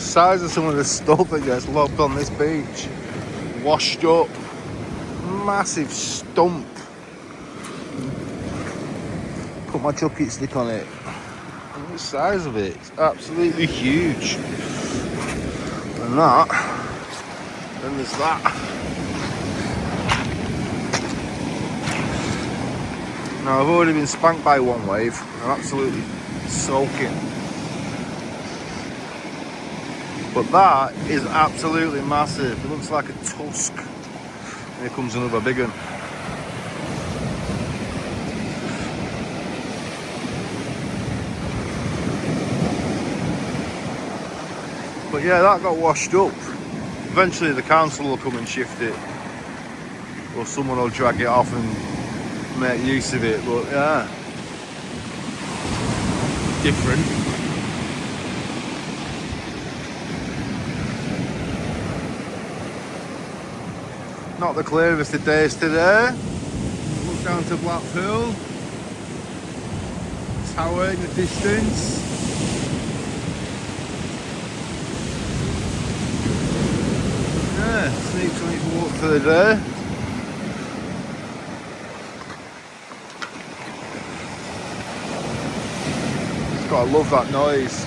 size of some of the stuff that gets lobbed on this beach. Washed up. Massive stump. Put my chucky stick on it. Look at the size of it. It's absolutely huge. And that. Then there's that. Now I've already been spanked by one wave. I'm absolutely soaking. But that is absolutely massive. It looks like a tusk. Here comes another big one. But yeah, that got washed up. Eventually the council will come and shift it. Or someone will drag it off and make use of it. But yeah. Different. Not the clearest of days today. Look down to Blackpool. Tower in the distance. Yeah, sneak 24 walk for the day. God, I love that noise.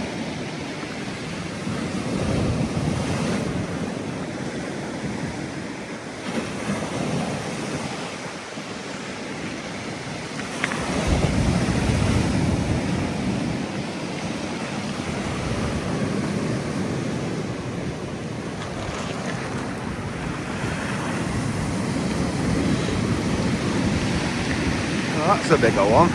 That's a bigger one.